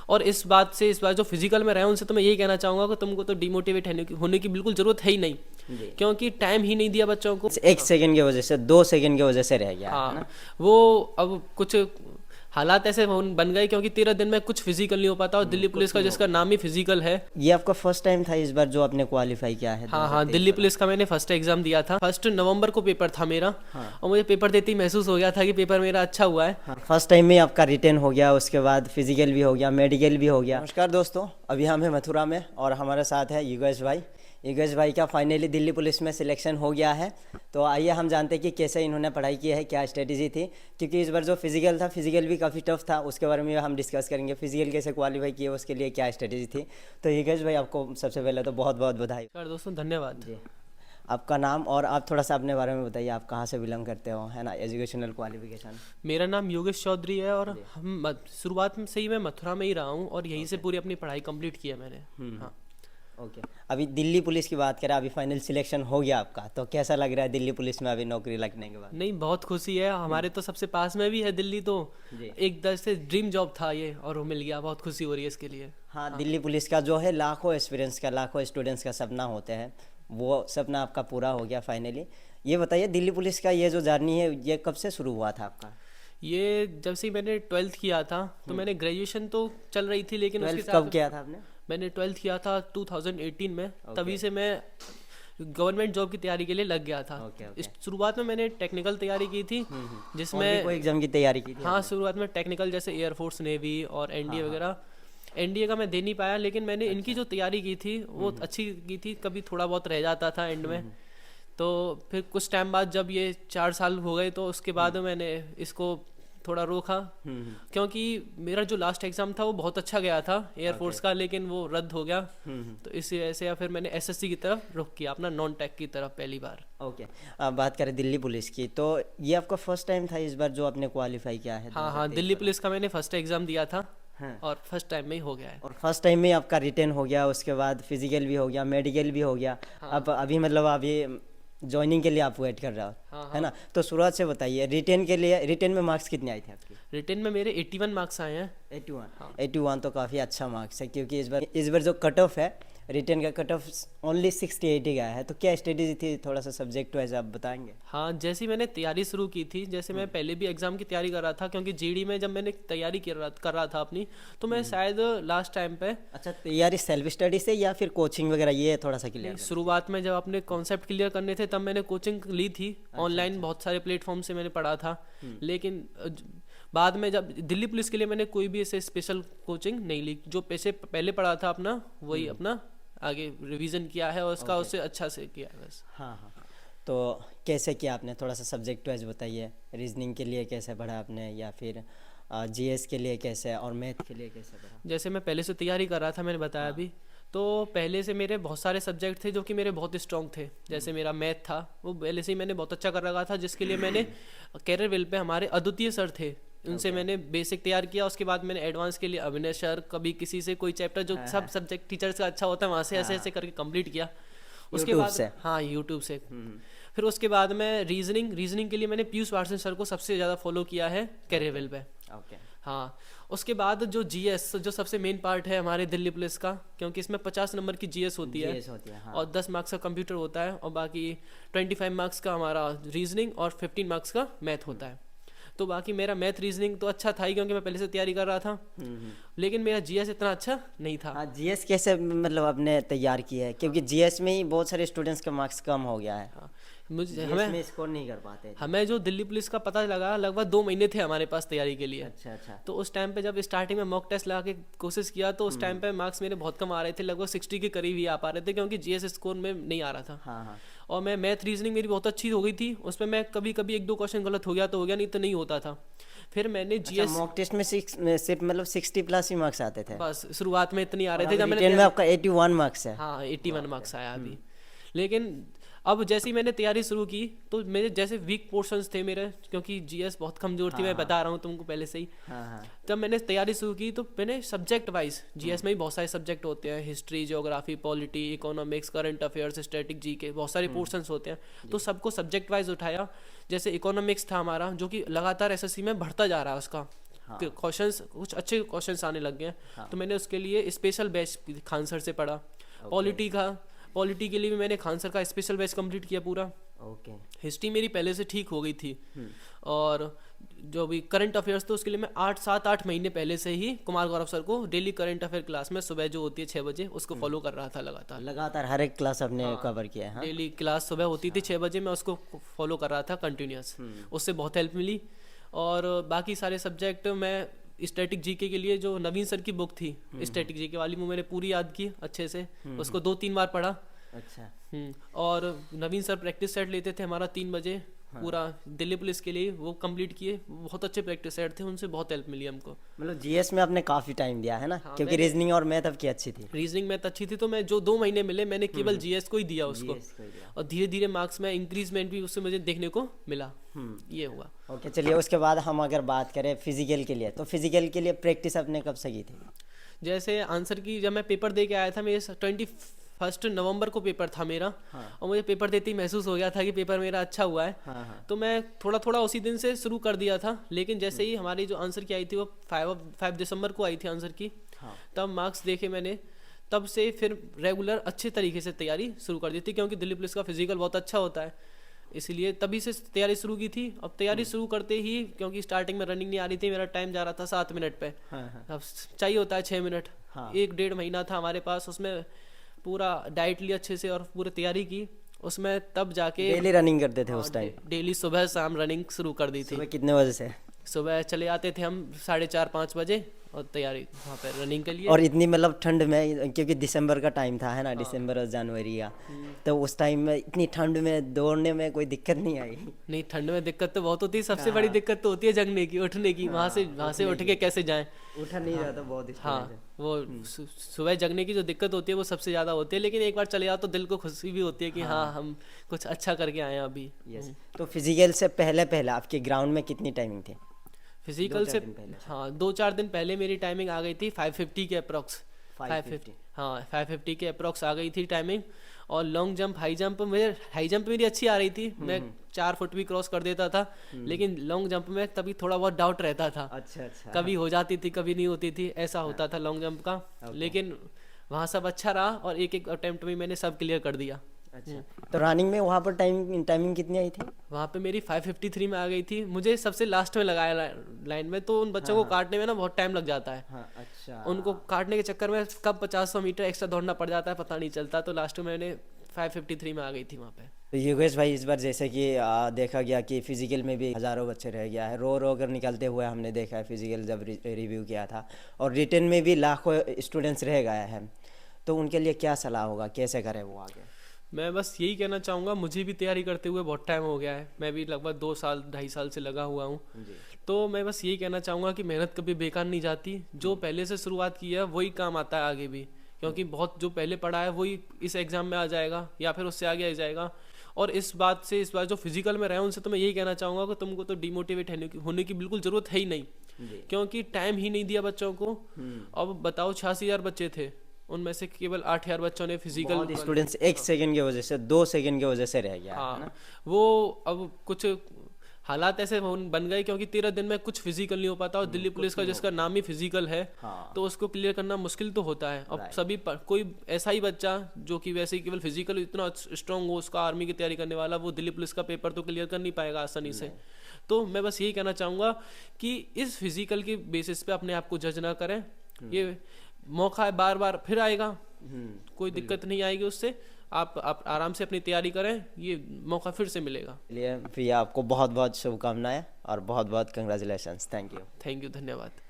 और इस बार जो फिजिकल में रहे हैं उनसे तो मैं यही कहना चाहूँगा कि तुमको तो डिमोटिवेट होने की बिल्कुल ज़रूरत है ही नहीं, जी। क्योंकि टाइम ही नहीं दिया बच्चों को। एक सेकंड की वजह से, 2 सेकंड की वजह से रह गया है ना। हाँ, वो अब कुछ हालात ऐसे बन गए क्योंकि 13 दिन में कुछ फिजिकल नहीं हो पाता, और दिल्ली पुलिस का जिसका नाम ही फिजिकल है। ये आपका फर्स्ट टाइम था इस बार जो आपने क्वालिफाई किया है? हाँ हाँ, 2023 दिल्ली वाला? पुलिस का मैंने फर्स्ट एग्जाम दिया था। 1 नवंबर को पेपर था मेरा। हाँ। और मुझे पेपर देते ही महसूस हो गया था कि पेपर मेरा अच्छा हुआ है। हाँ, फर्स्ट टाइम में आपका रिटर्न हो गया, उसके बाद फिजिकल भी हो गया, मेडिकल भी हो गया। नमस्कार दोस्तों, अभी हम हैं मथुरा में और हमारे साथ है योगेश भाई। योगेश भाई का फाइनली दिल्ली पुलिस में सिलेक्शन हो गया है। तो आइए हम जानते हैं कि कैसे इन्होंने पढ़ाई की है, क्या स्ट्रेटेजी थी, क्योंकि इस बार जो फिजिकल था, फिजिकल भी काफ़ी टफ था, उसके बारे में हम डिस्कस करेंगे। फिजिकल कैसे क्वालिफाई किए, उसके लिए क्या स्ट्रेटेजी थी। तो योगेश भाई, आपको सबसे पहले तो बहुत बहुत बधाई। नमस्कार दोस्तों, धन्यवाद। जी, आपका नाम और आप थोड़ा सा अपने बारे में बताइए, आप कहाँ से बिलोंग करते हो, है ना, एजुकेशनल क्वालिफिकेशन। मेरा नाम योगेश चौधरी है और शुरुआत में से ही मैं मथुरा में ही रहा हूँ और यहीं से पूरी अपनी पढ़ाई कंप्लीट की है मैंने। हाँ। ओके, अभी दिल्ली पुलिस की बात करें, अभी फाइनल सिलेक्शन हो गया आपका, तो कैसा लग रहा है दिल्ली पुलिस में अभी नौकरी लगने के बाद? नहीं, बहुत खुशी है। हमारे तो सबसे पास में भी है दिल्ली, तो जी। एक तरह से ड्रीम जॉब था ये और वो मिल गया। बहुत खुशी हो रही है इसके लिए। हाँ, दिल्ली पुलिस का जो है लाखों एक्सपीरियंस का, लाखों स्टूडेंट्स का सपना होते हैं, वो सपना आपका पूरा हो गया फाइनली। ये बताइए, दिल्ली पुलिस का ये जो जर्नी है, ये कब से शुरू हुआ था आपका? ये जब से मैंने 12th किया था, तो मैंने ग्रेजुएशन तो चल रही थी, लेकिन उसके 12th साथ कब किया था आपने? मैंने 12th किया था 2018 में। तभी से मैं गवर्नमेंट जॉब की तैयारी के लिए लग गया था। Okay, okay. इस शुरुआत में मैंने टेक्निकल तैयारी की थी, और भी जिसमें कोई एग्जाम की तैयारी की थी हाँ, आपने? शुरुआत में टेक्निकल जैसे एयरफोर्स, नेवी और एनडीए वगैरह। एनडीए का मैं दे नहीं पाया, लेकिन मैंने इनकी जो तैयारी की थी वो अच्छी की थी। कभी थोड़ा बहुत रह जाता था एंड में। तो फिर कुछ टाइम बाद जब ये 4 साल हो गए, तो उसके बाद मैंने इसको थोड़ा रोका, क्योंकि मेरा जो लास्ट एग्ज़ाम था वो बहुत अच्छा गया था एयरफोर्स का, लेकिन वो रद्द हो गया। तो इसी वजह से या फिर मैंने एसएससी की तरफ रुख किया, अपना नॉन टेक की तरफ पहली बार। ओके, अब बात करें दिल्ली पुलिस की, तो ये आपका फर्स्ट टाइम था इस बार जो आपने क्वालिफाई किया है? हाँ हाँ, 2023 दिल्ली वाला? पुलिस का मैंने फर्स्ट एग्ज़ाम दिया था। हाँ। और फर्स्ट टाइम में ही हो गया है। और फर्स्ट टाइम में आपका रिटर्न हो गया, उसके बाद फिजिकल भी हो गया, मेडिकल भी हो गया। अब अभी मतलब अभी ज्वाइनिंग के लिए आप वेट कर रहे हो, है ना। तो शुरुआत से बताइए, रिटर्न के लिए, रिटर्न में मार्क्स कितने आए थे आपके? रिटर्न में मेरे 81 मार्क्स आए हैं। 81? 81 तो काफ़ी अच्छा मार्क्स है, क्योंकि इस बार जो कट ऑफ है, रिटर्न का कट ऑफ ओनली 68 ही गया है। तो क्या स्ट्रेटेजी थी, थोड़ा सा सब्जेक्ट वाइज आप बताएंगे? हाँ, जैसे मैंने तैयारी शुरू की थी, जैसे मैं पहले भी एग्ज़ाम की तैयारी कर रहा था, क्योंकि जीडी में जब मैंने तैयारी कर रहा था अपनी, तो मैं शायद लास्ट टाइम पे अच्छा, तैयारी सेल्फ स्टडी से या फिर कोचिंग वगैरह, ये थोड़ा सा क्लियर? शुरुआत में जब अपने कॉन्सेप्ट क्लियर करने थे तब मैंने कोचिंग ली थी ऑनलाइन। बहुत सारे प्लेटफॉर्म से मैंने पढ़ा था, लेकिन बाद में जब दिल्ली पुलिस के लिए मैंने कोई भी ऐसे स्पेशल कोचिंग नहीं ली। जो पैसे पहले पढ़ा था अपना, वही अपना आगे रिवीजन किया है और उसका उससे अच्छा से किया है बस। हाँ हाँ, तो कैसे किया आपने, थोड़ा सा सब्जेक्ट वाइज बताइए। रीजनिंग के लिए कैसे पढ़ा आपने, या फिर जीएस के लिए कैसे, और मैथ के लिए कैसे पढ़ा? जैसे मैं पहले से तैयारी कर रहा था, मैंने बताया अभी, तो पहले से मेरे बहुत सारे सब्जेक्ट थे जो कि मेरे बहुत स्ट्रॉन्ग थे। जैसे मेरा मैथ था, वो पहले से ही मैंने बहुत अच्छा कर रखा था, जिसके लिए मैंने कैरियर वेल पे हमारे अद्वितीय सर थे, उनसे मैंने बेसिक तैयार किया। उसके बाद मैंने एडवांस के लिए अभिनय सर, कभी किसी से कोई चैप्टर जो सब सब्जेक्ट टीचर्स का अच्छा होता है, वहाँ से ऐसे ऐसे करके कंप्लीट किया। उसके YouTube बाद से? हाँ, यूट्यूब से। फिर उसके बाद मैं रीजनिंग के लिए मैंने पीयूष वार्षण सर को सबसे ज़्यादा फॉलो किया है कैरियर वेल पे। ओके। हाँ, उसके बाद जो जीएस, जो सबसे मेन पार्ट है हमारे दिल्ली पुलिस का, क्योंकि इसमें 50 नंबर की जीएस होती है, हाँ। और 10 मार्क्स का कंप्यूटर होता है, और बाकी 25 मार्क्स का हमारा रीजनिंग और 15 मार्क्स का मैथ होता है। तो बाकी मेरा मैथ रीजनिंग तो अच्छा था ही, क्योंकि मैं पहले से तैयारी कर रहा था, लेकिन मेरा जीएस इतना अच्छा नहीं था। हाँ, जीएस कैसे मतलब आपने तैयार किया है, क्योंकि जीएस में ही बहुत सारे स्टूडेंट्स का मार्क्स कम हो गया है। हाँ, मुझे हमें स्कोर नहीं कर पाते थे। हमें जो दिल्ली पुलिस का पता लगा, लगभग 2 महीने थे हमारे पास तैयारी के लिए। अच्छा अच्छा। तो उस टाइम पे जब स्टार्टिंग में मॉक टेस्ट लगा के कोशिश किया, तो उस टाइम पे मार्क्स मेरे बहुत कम आ रहे थे, लगभग 60 के करीब ही आ पा रहे थे, क्योंकि जीएस स्कोर में नहीं आ रहा था। हाँ हाँ। और मैं मैथ रीजनिंग मेरी बहुत अच्छी हो गई थी, उसमें मैं कभी कभी 1-2 क्वेश्चन गलत हो गया तो हो गया, नहीं तो नहीं होता था। फिर मैंने जीएस मॉक टेस्ट में सिर्फ मतलब 60 प्लस ही मार्क्स आते थे? बस शुरुआत में इतनी आ रहे थे। जब रिटर्न में आपका 81 मार्क्स है? हाँ, 81 मार्क्स आया अभी। लेकिन अब जैसे ही मैंने तैयारी शुरू की, तो मेरे जैसे वीक पोर्शंस थे मेरे, क्योंकि जीएस बहुत कमजोर थी, मैं बता रहा हूँ तुमको पहले से ही। हाँ। जब मैंने तैयारी शुरू की, तो मैंने सब्जेक्ट वाइज, जीएस में भी बहुत सारे सब्जेक्ट होते हैं, history, geography, polity, economics, current affairs, static, GK, बहुत सारे पोर्शंस होते हैं। तो सबको सब्जेक्ट वाइज उठाया। जैसे इकोनॉमिक्स था हमारा, जो कि लगातार एसएससी में बढ़ता जा रहा है उसका, क्वेश्चंस कुछ अच्छे क्वेश्चंस आने लग गए हैं। तो मैंने उसके लिए स्पेशल बैच खान सर से पढ़ा। पॉलिटी के लिए भी मैंने खान सर का स्पेशल बैच कंप्लीट किया पूरा। हिस्ट्री मेरी पहले से ठीक हो गई थी, और जो भी करंट अफेयर्स तो उसके लिए मैं 8 महीने पहले से ही कुमार गौरव सर को डेली करंट अफेयर क्लास में सुबह जो होती है 6 बजे उसको फॉलो कर रहा था लगातार हर एक क्लास आपने कवर किया है। डेली क्लास सुबह होती थी 6 बजे, मैं उसको फॉलो कर रहा था कंटिन्यूस। उससे बहुत हेल्प मिली। और बाकी सारे सब्जेक्ट मैं स्टैटिक जीके के लिए जो नवीन सर की बुक थी स्टैटिक जीके वाली, वो मैंने पूरी याद की अच्छे से, उसको 2-3 बार पढ़ा। अच्छा। और नवीन सर प्रैक्टिस सेट लेते थे हमारा 3 बजे पूरा दिल्ली पुलिस के लिए, वो कंप्लीट किए। बहुत अच्छे प्रैक्टिस सेट थे, उनसे बहुत हेल्प मिली हमको। मतलब जीएस में आपने काफ़ी टाइम दिया है ना? क्योंकि रीजनिंग और मैथ आपकी अच्छी थी। रीजनिंग मैथ अच्छी थी, तो मैं जो 2 महीने मिले मैंने केवल जीएस को ही दिया उसको, और धीरे धीरे मार्क्स में इंक्रीजमेंट भी उससे मुझे देखने को मिला। ये हुआ। ओके, चलिए उसके बाद हम अगर बात करें फिजिकल के लिए, तो फिजिकल के लिए प्रैक्टिस आपने कब से की थी? जैसे आंसर की जब मैं पेपर दे के आया था, मेरे 21 नवंबर को पेपर था मेरा। और मुझे पेपर देते ही महसूस हो गया था कि पेपर मेरा अच्छा हुआ है। तो मैं थोड़ा थोड़ा उसी दिन से शुरू कर दिया था। लेकिन जैसे ही हमारी जो आंसर की आई थी वो 5 दिसंबर को आई थी आंसर की, तब मार्क्स देखे मैंने, तब से फिर रेगुलर अच्छे तरीके से तैयारी शुरू कर दी थी। क्योंकि दिल्ली पुलिस का फिजिकल बहुत अच्छा होता है, इसलिए तभी से तैयारी शुरू की थी। अब तैयारी शुरू करते ही, क्योंकि स्टार्टिंग में रनिंग नहीं आ रही थी, मेरा टाइम जा रहा था 7 मिनट पे। अब चाहिए होता है 6 मिनट। 1-1.5 महीना था हमारे पास, उसमें पूरा डाइट लिया अच्छे से और पूरी तैयारी की उसमें, तब जाके डेली रनिंग करते थे उस टाइम? डेली सुबह शाम रनिंग शुरू कर दी थी। सुबह कितने बजे से? सुबह चले आते थे हम 4:30-5 बजे, और तैयारी वहाँ पे रनिंग के लिए। और इतनी मतलब ठंड में, क्योंकि दिसंबर का टाइम था है ना, दिसंबर और जनवरी का, तो उस टाइम में इतनी ठंड में दौड़ने में कोई दिक्कत नहीं आई? नहीं, ठंड में दिक्कत तो बहुत होती है। सबसे बड़ी दिक्कत तो होती है जगने की, उठने की। वहाँ से उठ के कैसे जाएं? उठा नहीं जाता बहुत। वो सुबह जगने की जो दिक्कत होती है वो सबसे ज़्यादा होती है। लेकिन एक बार चले जाओ तो दिल को खुशी भी होती है कि हाँ हम कुछ अच्छा करके आए हैं अभी। तो फिजिकल से पहले आपके ग्राउंड में कितनी टाइमिंग थी? फिजिकल से 2-4 दिन पहले मेरी टाइमिंग आ गई थी 550 के अप्रॉक्स। 550 के अप्रॉक्स आ गई थी टाइमिंग। और लॉन्ग जंप, हाई जंप मेरी अच्छी आ रही थी। मैं 4 फुट भी क्रॉस कर देता था। लेकिन लॉन्ग जंप में तभी थोड़ा बहुत डाउट रहता था। अच्छा। कभी हो जाती थी, कभी नहीं होती थी, ऐसा होता था लॉन्ग जंप का। लेकिन वहाँ सब अच्छा रहा, और एक अटेम्प्ट में मैंने सब क्लियर कर दिया। अच्छा। तो रनिंग में वहाँ पर टाइमिंग कितनी आई थी? वहाँ पे मेरी 553 में आ गई थी। मुझे सबसे लास्ट में लगाया लाइन में, तो उन बच्चों को काटने में ना बहुत टाइम लग जाता है। अच्छा। उनको काटने के चक्कर में कब 50-100 मीटर एक्स्ट्रा दौड़ना पड़ जाता है, पता नहीं चलता। तो लास्ट में मैंने 553 में आ गई थी वहाँ पे। तो योगेश भाई, इस बार जैसे कि देखा गया कि फिजिकल में भी हज़ारों बच्चे रह गया है, रो कर निकलते हुए हमने देखा है फिजिकल जब रिव्यू किया था। और रिटन में भी लाखों स्टूडेंट्स रह गए हैं, तो उनके लिए क्या सलाह होगा, कैसे करें वो आगे? मैं बस यही कहना चाहूँगा, मुझे भी तैयारी करते हुए बहुत टाइम हो गया है। मैं भी लगभग 2-2.5 साल से लगा हुआ हूँ। तो मैं बस यही कहना चाहूँगा कि मेहनत कभी बेकार नहीं जाती। जो पहले से शुरुआत की है वही काम आता है आगे भी। क्योंकि बहुत जो पहले पढ़ा है वही इस एग्ज़ाम में आ जाएगा, या फिर उससे आगे आ जाएगा। और इस बात जो फिजिकल में रहे उनसे तो मैं यही कहना चाहूँगा कि तुमको तो डिमोटिवेट होने की बिल्कुल ज़रूरत है ही नहीं। क्योंकि टाइम ही नहीं दिया बच्चों को। अब बताओ 86,000 बच्चे थे, उनमें से केवल 8,000 बच्चों ने फिजिकल। स्टूडेंट्स 1 सेकंड की वजह से, 2 सेकंड की वजह से रह गया है ना? वो अब कुछ हालात ऐसे बन गए, क्योंकि 13 दिन में कुछ फिजिकल नहीं हो पाता। और दिल्ली पुलिस का जिसका नाम ही फिजिकल है, तो उसको क्लियर करना मुश्किल तो होता है। अब सभी कोई ऐसा ही बच्चा जो कि वैसे ही केवल फिजिकल इतना स्ट्रांग हो, उसका आर्मी की तैयारी करने वाला, वो दिल्ली पुलिस का पेपर तो क्लियर कर नहीं पाएगा आसानी से। तो मैं बस यही कहना चाहूँगा कि इस फिजिकल के बेसिस पे अपने आप को जज ना करें। ये मौका है, बार बार फिर आएगा, कोई दिक्कत नहीं आएगी उससे। आप आराम से अपनी तैयारी करें, ये मौका फिर से मिलेगा। चलिए, फिर आपको बहुत बहुत शुभकामनाएं और बहुत बहुत कंग्रेचुलेशंस। Thank you. धन्यवाद।